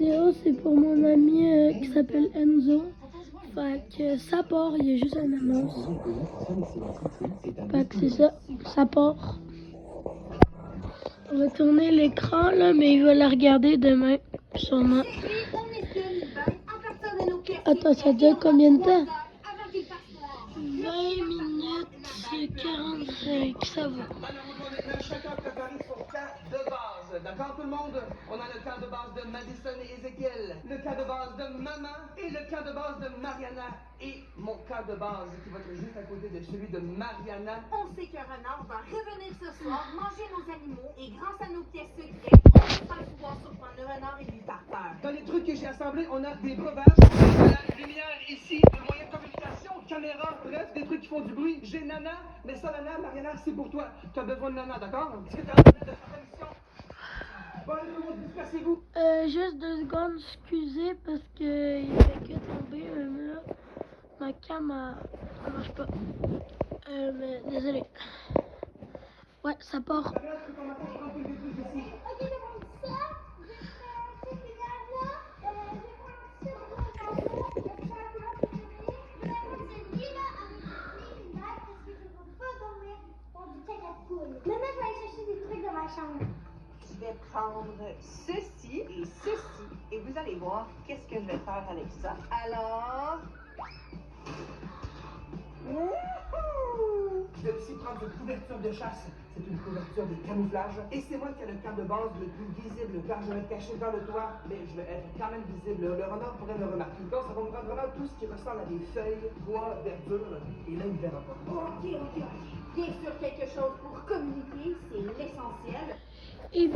vidéo, c'est pour mon ami qui s'appelle Enzo. Fait que ça part, il y a juste une annonce. Fait que c'est ça, ça part. On va tourner l'écran là, mais il va la regarder demain, sûrement. Attends, ça dure combien de temps? 20 minutes 45, ça va. Chacun préparer son cas de base. D'accord tout le monde? On a le cas de base de Madison et Ezekiel, le cas de base de Maman et le cas de base de Mariana. Et mon cas de base qui va être juste à côté de celui de Mariana. On sait qu'un renard va revenir ce soir, manger nos animaux et grâce à nos pièces secrètes, on va pouvoir surprendre le renard et lui faire peur. Dans les trucs que j'ai assemblés, on a des breuvages, la lumière ici, des moyens de communication, caméra, bref, des trucs qui font du bruit. J'ai Nana, mais ça Nana, Mariana, c'est pour toi. Tu as besoin de Nana, d'accord? Est-ce que tu as besoin de faire ta mission? Bon, allez, tout le monde, dispersez-vous. Juste 2 secondes, excusez, parce que il fait que tomber, même là. Ma cam, elle marche pas. Mais désolé. Ouais, ça part. Je vais prendre ceci et ceci et vous allez voir qu'est-ce que je vais faire avec ça. Alors... Je vais aussi prendre une couverture de chasse. C'est une couverture de camouflage. Et c'est moi qui ai le camp de base le plus visible, car je vais me cacher dans le toit, mais je vais être quand même visible. Le renard pourrait me remarquer. Donc, ça va me prendre vraiment tout ce qui ressemble à des feuilles, bois, verdure, et là, il ne verra pas. Ok. Bien sûr, quelque chose pour communiquer, c'est l'essentiel. Et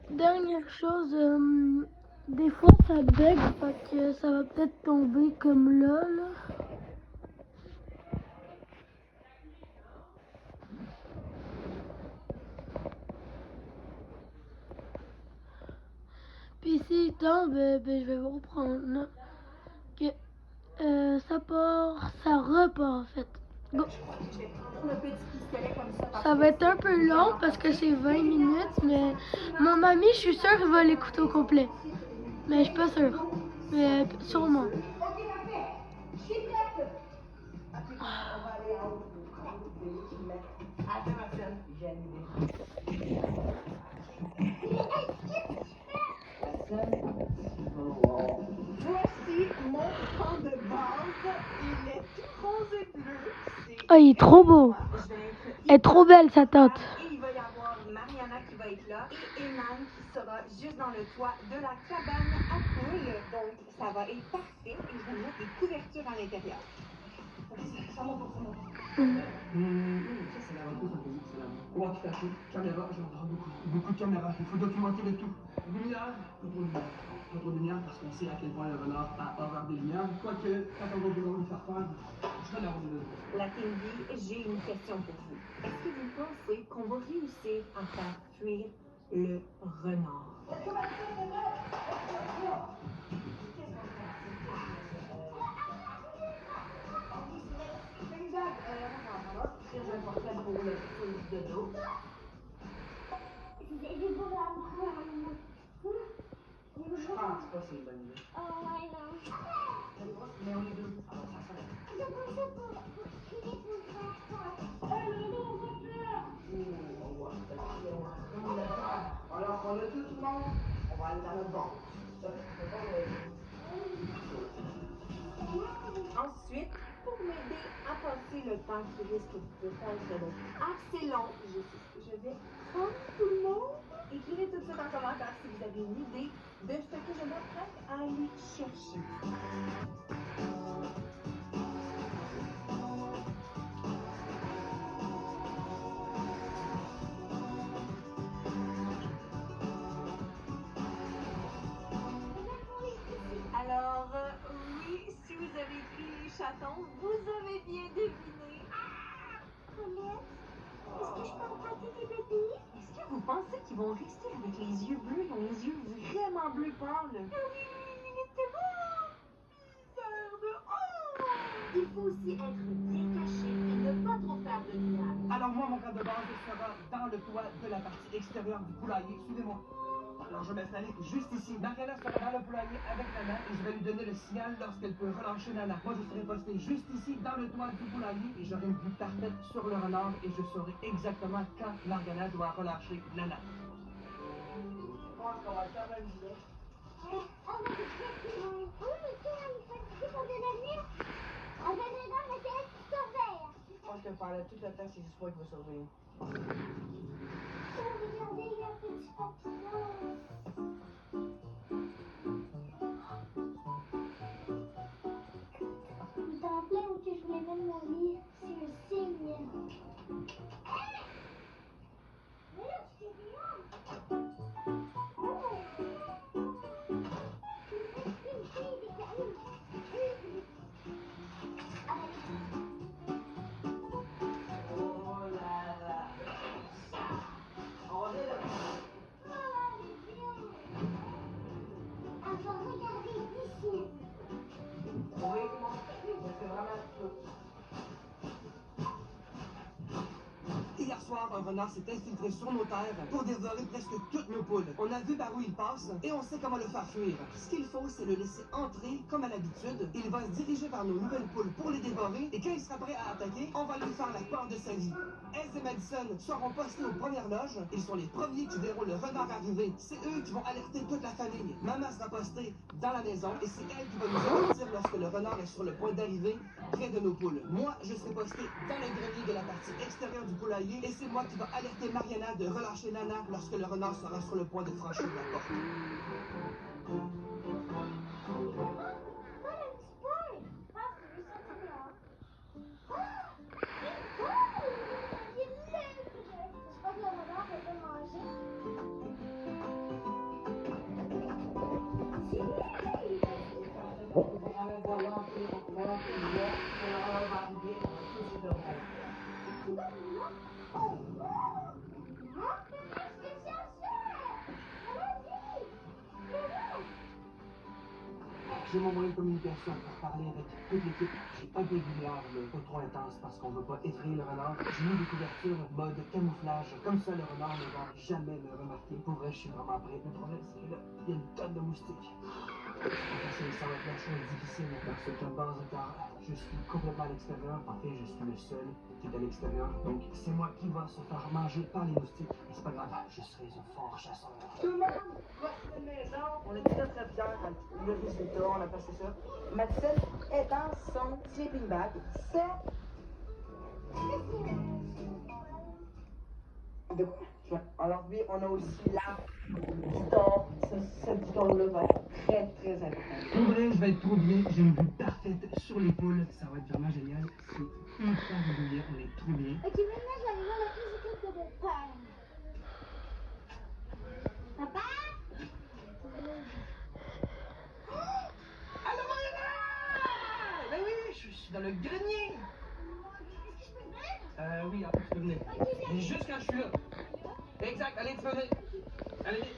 dernière chose, des fois ça bug, fait que ça va peut-être tomber comme là. Puis s'il tombe, ben, je vais vous reprendre là. Que ça part, ça repart en fait. Go. Ça va être un peu long parce que c'est 20 minutes, mais mon ami, je suis sûre qu'il va l'écouter au complet. Mais je suis pas sûre. Mais sûrement. Voici mon camp de base. Il est tout rose et bleu. Oh, il est trop beau. Elle est trop belle, sa tante. Et il va y avoir Mariana qui va être là et Eman qui sera juste dans le toit de la cabane à poules. Donc, ça va être parfait et je vais mettre des couvertures à l'intérieur. Ça monte. Ça, c'est la rencontre entre vous, c'est la walkie-talkie, caméra, j'en prends beaucoup de caméras. Il faut documenter le tout. Lumière, pas trop de lumière, parce qu'on sait à quel point le renard a horreur des lumières. Quoique, quand on va vouloir lui faire peur, je vais leur dire. La Team V, j'ai une question pour vous. Est-ce que vous pensez qu'on va réussir à faire fuir le renard? Je vais porter pour le tour de dos. Je pense pas que c'est une bonne idée. Mais on est deux, alors ça fait. Alors on a tout le monde, on va aller dans notre banque. Ensuite, pour m'aider à passer le temps qui risque d'être assez long, je vais prendre tout le monde. Écrivez tout de suite en commentaire si vous avez une idée de ce que je m'apprête à aller chercher. Alors, oui, si vous avez pris les chatons, vous avez bien deviné. Colette, est-ce que je peux emprunter tes bébés? Est-ce que vous pensez qu'ils vont rester avec les yeux bleus? Ils ont les yeux vraiment bleus pâles. Oui, il était beau! Il faut aussi être bien caché et ne pas trop faire de lumière. Alors moi, mon cas de base sera dans le toit de la partie extérieure du poulailler. Suivez-moi. Alors, je vais m'installer juste ici. Mariana sera dans le poulailler avec Nana et je vais lui donner le signal lorsqu'elle peut relâcher Nana. Moi, je serai posté juste ici, dans le toit du poulailler et j'aurai une vue parfaite sur le renard et je saurai exactement quand Mariana doit relâcher Nana. Je pense qu'on va faire un gilet. Oh, mais c'est très loin. Oui, mais tu sais, il faut être pour devenir. On va dedans, mais c'est elle qui surveille. Je pense que pendant tout le temps, c'est juste moi qui va surveiller. Oh, regardez, il y a un petit papillon. Il est en plein où que je voulais mettre mon lit. C'est un signe. Mais là, tu fais rien. Hier soir, un renard s'est infiltré sur nos terres pour dévorer presque toutes nos poules. On a vu par où il passe et on sait comment le faire fuir. Ce qu'il faut, c'est le laisser entrer comme à l'habitude. Il va se diriger vers nos nouvelles poules pour les dévorer et quand il sera prêt à attaquer, on va lui faire la peur de sa vie. Ez et Madison seront postés aux premières loges. Ils sont les premiers qui verront le renard arriver. C'est eux qui vont alerter toute la famille. Maman sera postée dans la maison et c'est elle qui va nous avertir lorsque le renard est sur le point d'arriver près de nos poules. Moi, je serai posté dans le grenier de la partie extérieure du poulailler et c'est moi qui va alerter Mariana de relâcher Nana lorsque le renard sera sur le point de franchir la porte. J'ai mon moyen de communication pour parler avec toute l'équipe. J'ai un peu régulière, mais pas trop intense parce qu'on veut pas effrayer le renard. J'ai mis des couvertures mode camouflage. Comme ça, le renard ne va jamais me remarquer. Pour vrai, je suis vraiment prêt. Le problème, c'est que là, il y a une tonne de moustiques. Ça va être la chose difficile parce que comme base car je suis complètement à l'extérieur. En fait, je suis le seul qui est à l'extérieur. Donc, c'est moi qui va se faire manger par les moustiques. Mais c'est pas grave, je serai un fort chasseur. Tout le monde, voici une maison. On est très très fiers. Le résultat, on a passé ça. Madison est dans son sleeping bag. C'est... De quoi? Alors oui, on a aussi là du thor. Ce du thor-là va être très très important. Pour vrai, je vais être trop bien. J'ai une vue parfaite sur les poules. Ça va être vraiment génial. C'est hyper régulier. On est trop bien. Ok, maintenant je vais aller voir la physique de mon père. Papa? Allô, Mariana! Ben oui, je suis dans le grenier. Est-ce que je peux venir? Oui, après tu peux venir. Mais juste quand je suis là. Exact, allez, tu peux venir. Allez.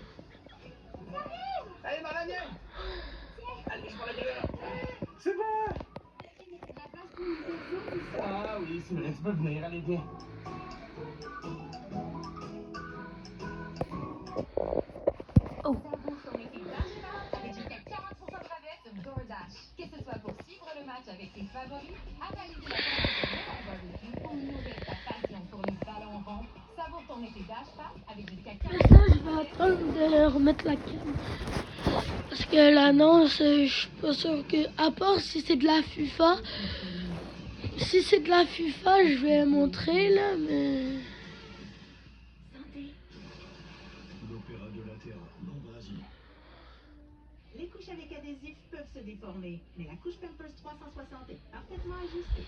Allez, Mariana, viens. Allez, je prends la gueule. C'est bon. Ah oui, c'est vrai, tu peux venir. Allez, viens. Oh. Avec jusqu'à 40% de rabais sur DoorDash. Que ce soit pour suivre le match avec tes favoris, analyser la formation de ou nourrir ta passion pour les ballons ronds, savoure ton été Dash Pass avec jusqu'à 40%. Ça, je vais attendre de remettre la cam. Parce que l'annonce, je suis pas sûre que... À part si c'est de la FIFA. Si c'est de la FIFA, je vais montrer là, mais... L'opéra de la Terre, l'embrasure. Les couches avec adhésif peuvent se déformer, mais la couche Pampers 360 est parfaitement ajustée.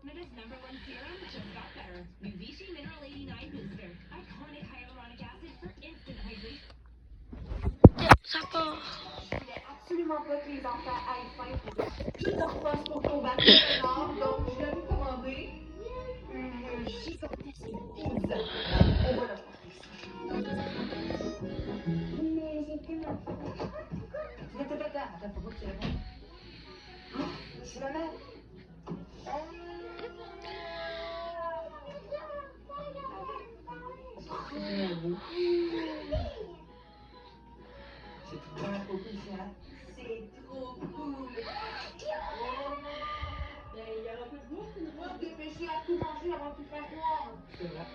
Meta's #1 serum just got better. New Vichy Mineral 89 Booster. Iconic hyaluronic acid for instant hydration. Ça part. Je voulais absolument pas que les enfants aillent faim pour tout leur force pour combattre le renard, donc je leur ai commandé une gigantesque pizza. On va leur porter ça. Mais j'ai plus ma... Attends. Attends, faut pas que tu répondes. Ah, c'est la mère. C'est trop cool, ça. C'est trop cool. Il y aura pas de bouffe, une robe dépêchée à tout manger avant qu'il fasse noir. C'est vrai.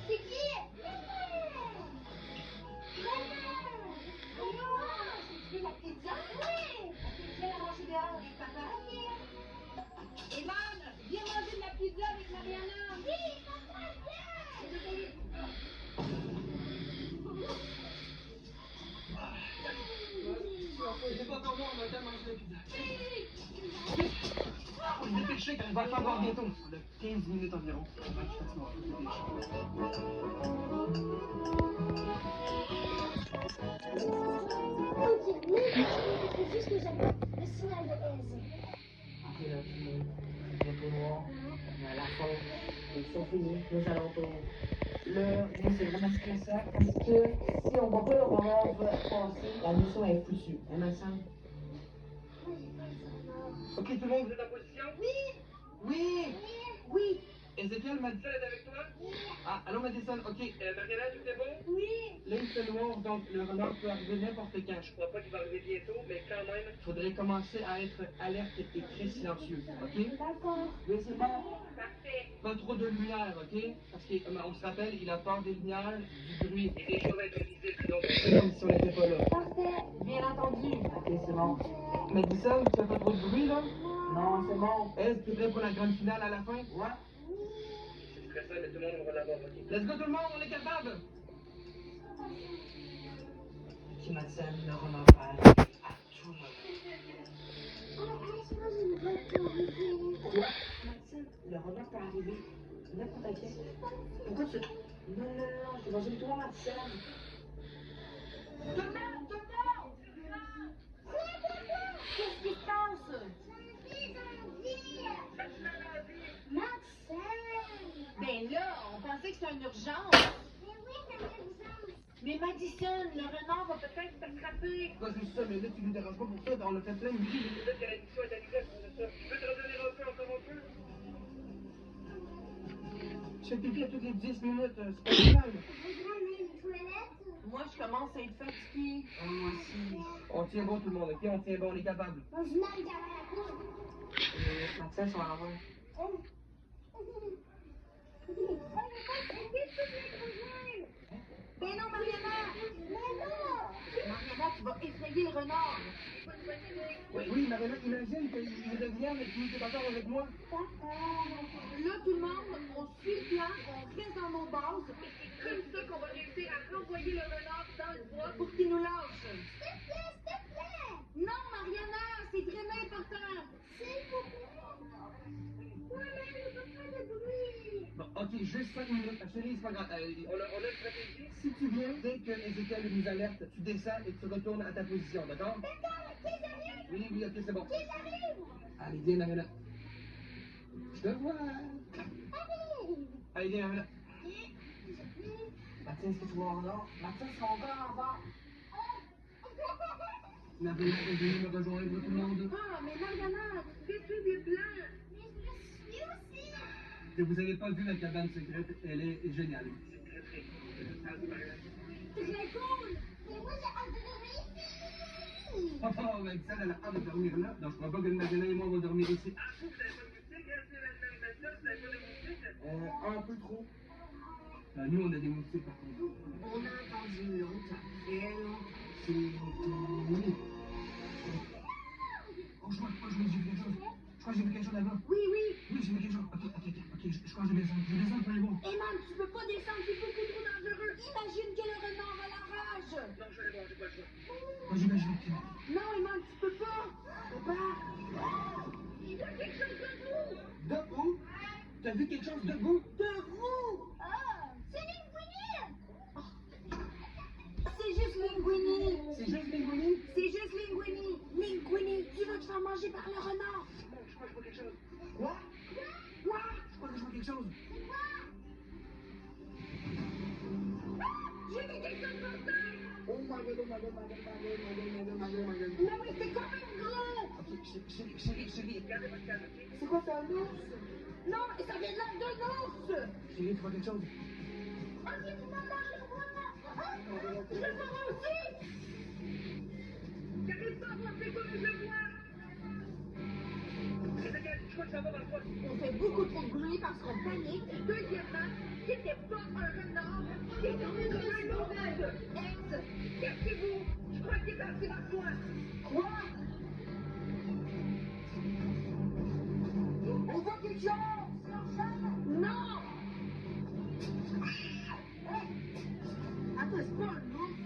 C'est qui? C'est la pizza? Oui! Viens la manger dehors avec papa. Evan, viens manger de la pizza avec Mariana. Oui, papa, C'est pas encore moi, on va quand même manger la pizza. On est dépêché car il va faire voir bientôt. On a 15 minutes environ. On va qu'il fasse noir. c'est juste que j'appelle le signal de Aise. Ok, là, tout le monde. Bientôt noir. On est à la fin. Ils sont finis, nos alentours. Là, moi, c'est vraiment stressant parce que si on voit pas le renard passer, la mission est foutue. Hein, ma soeur? Ok, tout le monde, vous êtes en position? Oui, Oui! Oui! Ezekiel, Madison est avec toi? Ah, allô Madison, ok. Mariana, tout est bon? oui. Là, il fait noir, donc le renard peut arriver n'importe quand. Je crois pas qu'il va arriver bientôt, mais quand même, il faudrait commencer à être alerte et très silencieux, ok? D'accord. Oui, c'est bon. Parfait. Pas trop de lumière, ok? Parce qu'on se rappelle, il a peur des lumières, du bruit. Et des choses imprévisibles, donc c'est comme si on n'était pas là. Parfait. Bien entendu! Ok, c'est bon. Madison, tu fais pas trop de bruit, là? Non, c'est bon. Est-ce que tu es prêt pour la grande finale à la fin? Ouais? C'est stressant, mais tout le monde va l'avoir, ok? Let's go tout le monde, on est capable! Ok, Madison, le renard parle à tout moment. Aise, moi, j'ai une bonne théorie. Quoi? Madison, le renard peut arriver n'importe quand. Pourquoi tu... Non, imagine-toi, Madison. Qu'est-ce qui se passe? Ben là, on pensait que c'était une urgence. Mais Madison, le renard va peut-être t'attraper. Ouais, c'est ça, mais là, tu nous déranges pas pour ça. On a fait plein de bruit. Peut-être que la mission est arrivée à cause de ça. Tu peux te redonner un peu, encore un peu? Je fais pipi à toutes les 10 minutes. C'est pas normal. Moi, je commence à être fatiguée. Moi aussi. On tient bon, tout le monde, ok? On tient bon, on est capable. Mathias, on va avoir. Ben non, Mariana! Mariana, tu vas effrayer le renard. Oui, Mariana, imagine qu'il revienne et qu'il est encore avec moi. Là, tout le monde, on suit le plan, on reste dans nos bases. Et c'est comme ça qu'on va réussir à renvoyer le renard dans le bois pour qu'il nous lâche. Non, Mariana, c'est vraiment important. Bon, ok, juste 5 minutes. Chérie, c'est pas grave. On a une stratégie. Si tu viens, dès que Ezekiel nous alerte, tu descends et tu retournes à ta position, d'accord? Oui, ok, c'est bon. Allez, viens, Mariana. Je te vois. Allez, viens, Mariana. Mathias, est-ce que tu vois en or? Mathias, son corps en bas. Mariana est venue me rejoindre, tout le monde. Ah, mais Mariana, tu fais suivre le plan. Si vous n'avez pas vu la cabane secrète, elle est géniale. C'est très Très cool. Mais moi, j'ai hâte de dormir ici. Papa, avec ça, elle a hâte de dormir là. Donc, je crois pas que Mariana et moi, on va dormir ici. Un peu trop. Nous, on a des moustiques par contre. On a entendu l'autre après, là. C'est tout. Oh, je crois que j'ai vu quelque chose. Je crois que j'ai vu quelque chose là-bas. Oui. Oui, j'ai vu quelque chose. Ok, je crois que je vais descendre. Je vais descendre pour aller voir. Eman, tu peux pas descendre, c'est beaucoup trop dangereux. Imagine que le renard a la rage. Non, je vais aller voir, j'ai pas le choix. Vas-y, ok. Non, Eman, tu peux pas. Papa. Il y a quelque chose debout. Debout? T'as vu quelque chose debout? Debout. C'est Linguini. C'est juste Linguini. C'est juste Linguini? C'est juste Linguini. Linguini, tu vas te faire manger par le renard. Je crois que je vois quelque chose. Quoi? Quoi? Je crois que je vois quelque chose. J'ai vu quelque chose passer. Oh my god, Non, mais c'est quand même gros! Ok, chérie, regardez votre calme. C'est quoi, c'est un ours? Non, et ça vient de l'air d'un ours! Chérie, tu vois quelque chose? Je le vois aussi! J'arrive pas à voir c'est quoi, mais je le vois! Je crois que ça va dans le poids. On fait beaucoup trop de bruit parce qu'on panique. Et deuxièmement, c'était pas un renard, c'était comme un ours! Ex, cachez-vous! Je crois qu'il est parti vers toi! Quoi? On voit quelque chose! Non! Attends, c'est pas un ours?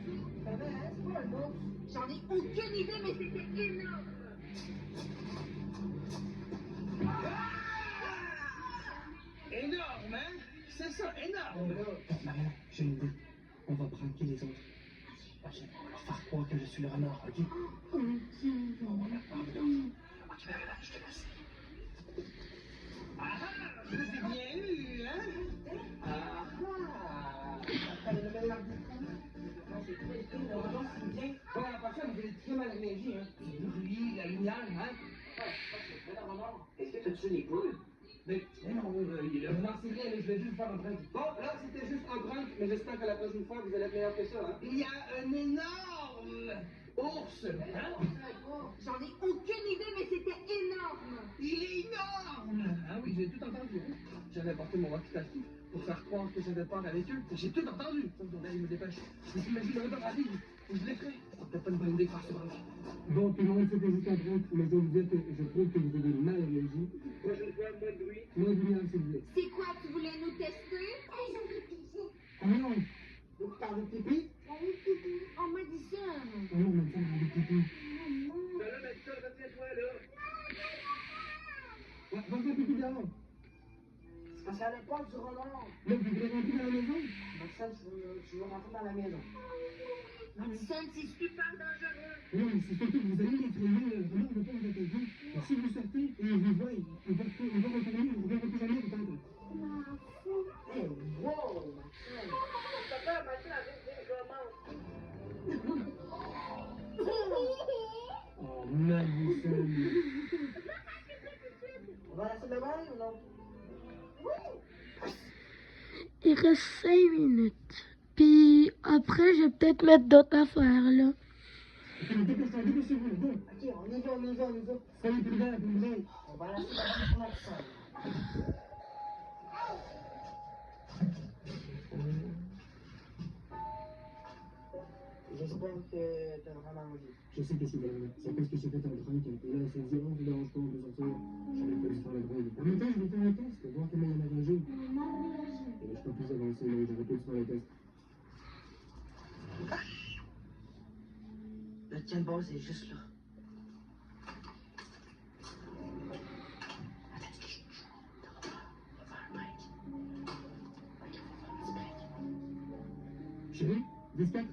C'est pas un ours. J'en ai aucune idée, mais c'était énorme! Énorme, hein? C'est ça, énorme! Mariana, j'ai une idée. On va pranker les autres. Ok, on va leur faire croire que je suis le renard, ok? On va leur parler d'autres. Ok, Mariana, je te laisse. Ah ah! Je vous ai bien eu, hein? Ah ah! T'as le meilleur du coup? Non, c'est très bien. Non, c'est bien. Ouais, en passant, vous avez très mal l'énergie, hein? Le bruit, la lumière, hein? Ah, c'est très renard. Est-ce que tu as tué les poules? Mais non, non, c'est rien, je vais juste faire un prank. Bon, là, c'était juste un prank, mais j'espère que la prochaine fois, vous allez être meilleur que ça, hein? Il y a un énorme ours, hein? J'en ai aucune idée, mais c'était énorme! Il est énorme! Ah oui, j'ai tout entendu, hein? J'avais porté mon walkie-talkie pour faire croire que j'avais peur avec eux. J'ai tout entendu! Donc, je me dépêche. Je t'imagine le dans la ville. Je l'ai fait. C'est peut-être pas une bonne idée de faire ce prank. Bon, tout le monde, c'était juste un prank, mais je vous dire que je trouve que vous avez mal réagi. Prochaine fois, moins de bruit. Moins de lumière, s'il vous plaît. C'est quoi, tu voulais nous tester? Ah non! Donc, t'as envie de pipi? On m'a dit ça! Ah non, mais ça, j'ai envie de pipi. Ça là, Maxime, retiens-toi, là. Va faire pipi dehors. C'est parce qu'elle a peur du renard. Là, vous voulez rentrer dans la maison? Maxime, tu veux rentrer dans la maison. Madison, c'est super dangereux! Non, mais c'est surtout que vous allez l'effrayer, vraiment, on ne va pas vous attaquer. Et si vous sortez et on vous voit, on va retourner, on ne verra plus jamais, peut-être. Hey, wow, Maxime! Papa, Maxime avait dit comment? Oh, Madison! On va laisser le bain ou non? Il reste 5 minutes. Puis après, je vais peut-être mettre d'autres affaires là. Ok, dépêchez-vous, go! Ok, on y va. Soyez prudents, prudents. On va laisser la bain pour Maxime. J'espère que t'as vraiment envie. Je sais que c'est vrai. C'est parce que j'ai fait un prank. Et là, elle s'est dit, oh, je dérange pas, on peut sortir. J'avais pas dû faire le bruit. En même temps, je vais faire un test pour voir comment il m'a réagi. Et là, je peux plus avancer, là. J'aurais pas dû faire le test. Le tien de base est juste là. Chérie, 10-4.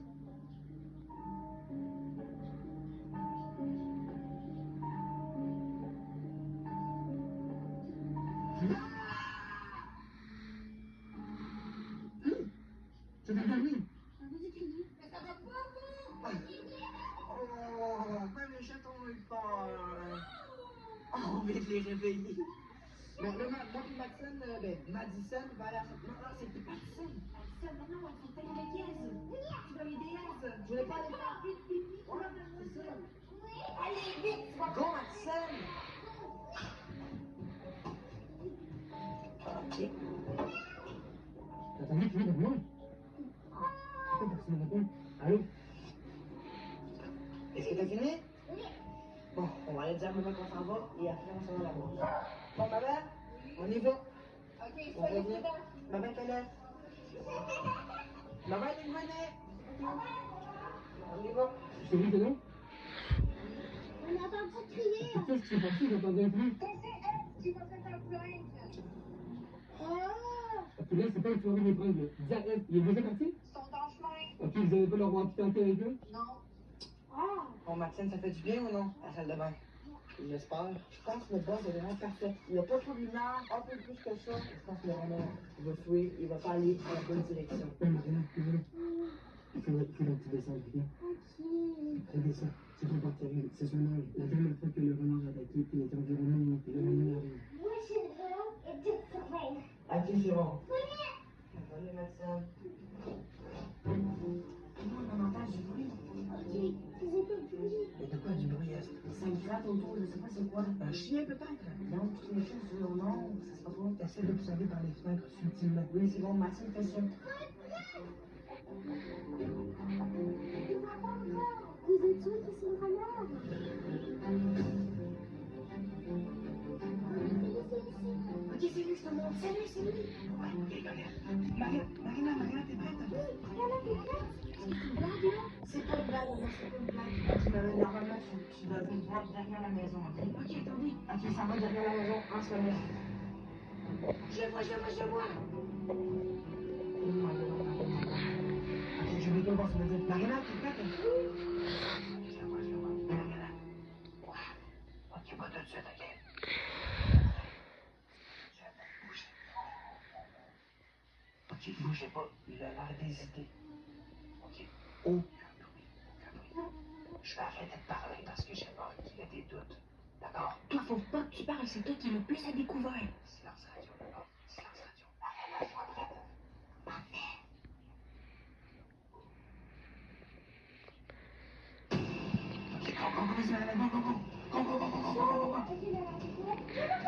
Ça t'a endormi? Mais ça va pas, vous! Oh, même les chatons ont eu peur. Oh, on vient de les réveiller. Bon, là, moi et Madison va aller à... Non, c'était Madison. Maintenant, on s'en fait avec Yes! Tu vas aider Yes! Je voulais pas aller faire vite, pipi. Ouais, c'est ça. Allez, vite! Tu vas Go, Madison. Ok. T'as envie de jouer avec moi? Pourquoi personne ne répond? Allô? Est-ce que t'as fini? Oui. Bon, on va aller dire à maman qu'on s'en va et après on s'en va là-bas. Bon, maman, on y va. Ok, On soyez revient. prudents! Maman, quelle heure? Maman, elle venait. On y va. Chérie, t'es là? On a entendu crier. Qu'est-ce qui s'est passé? J'entendais plus. Tu vas faire un plainte! Ok, là, c'est pas une soirée d'épreuve, là. Dis à Eve, il est déjà parti? Ils sont en chemin! Ok, vous avez pas leur walkie-talkie avec eux? Non! Bon, Maxime, ça fait du bien ou non, la salle de bain? J'espère. Je pense que le boss est vraiment parfait. Il n'y a pas trop de lumière, un peu plus que ça. Je pense que le renard, il va fouiller, il va pas aller dans la bonne direction. Ouais, Mariana, il faut que tu descendes, ok? Ok. Regardez ça, c'est son partenaire, c'est son âge. La dernière fois que le renard a attaqué, il était environ minuit, et le minuit arrive. Moi, je suis dehors et tu te surveilles. À qui c'est bon? Salut, médecin. On entend du bruit. Ok, faisais pas de bruit. Mais de quoi du bruit? Ça me gratte autour, je sais pas c'est quoi. Un chien peut-être? Non, toutes les choses sur non, ça se passe pas. Essaie d'observer par les fenêtres subtilement. Oui, c'est bon, Maxime, fais ça. Vous êtes sûr que c'est le renard? Ok, c'est lui, je te montre. C'est lui, c'est lui. Ouais, ok, Marina, t'es prête? Oui, Mariana, t'es prête? C'est une blague, là? C'est pas une blague, c'est pas une blague. Tu m'avais normalement, tu dois te voir derrière la maison, ok? Ok, attendez. Ok, ça va derrière la maison, en ce moment. Je le vois. Ok, je vais te voir, ça veut dire. Mariana, t'es prête? Oui. Je le vois. Mariana. Ouais. Ok, pas tout de suite, ok? Ok, bougez pas. Il a l'air d'hésiter. Ok. Aucun bruit. Je vais arrêter de parler parce que j'ai peur qu'il ait des doutes. D'accord? Toi, faut pas que tu parles, c'est toi qui es le plus à découvert. Silence radio, d'accord? Silence radio. Arrête, sois prête. Parfait. Ok, go, vas-y, Mariana, go. Ok, là, là,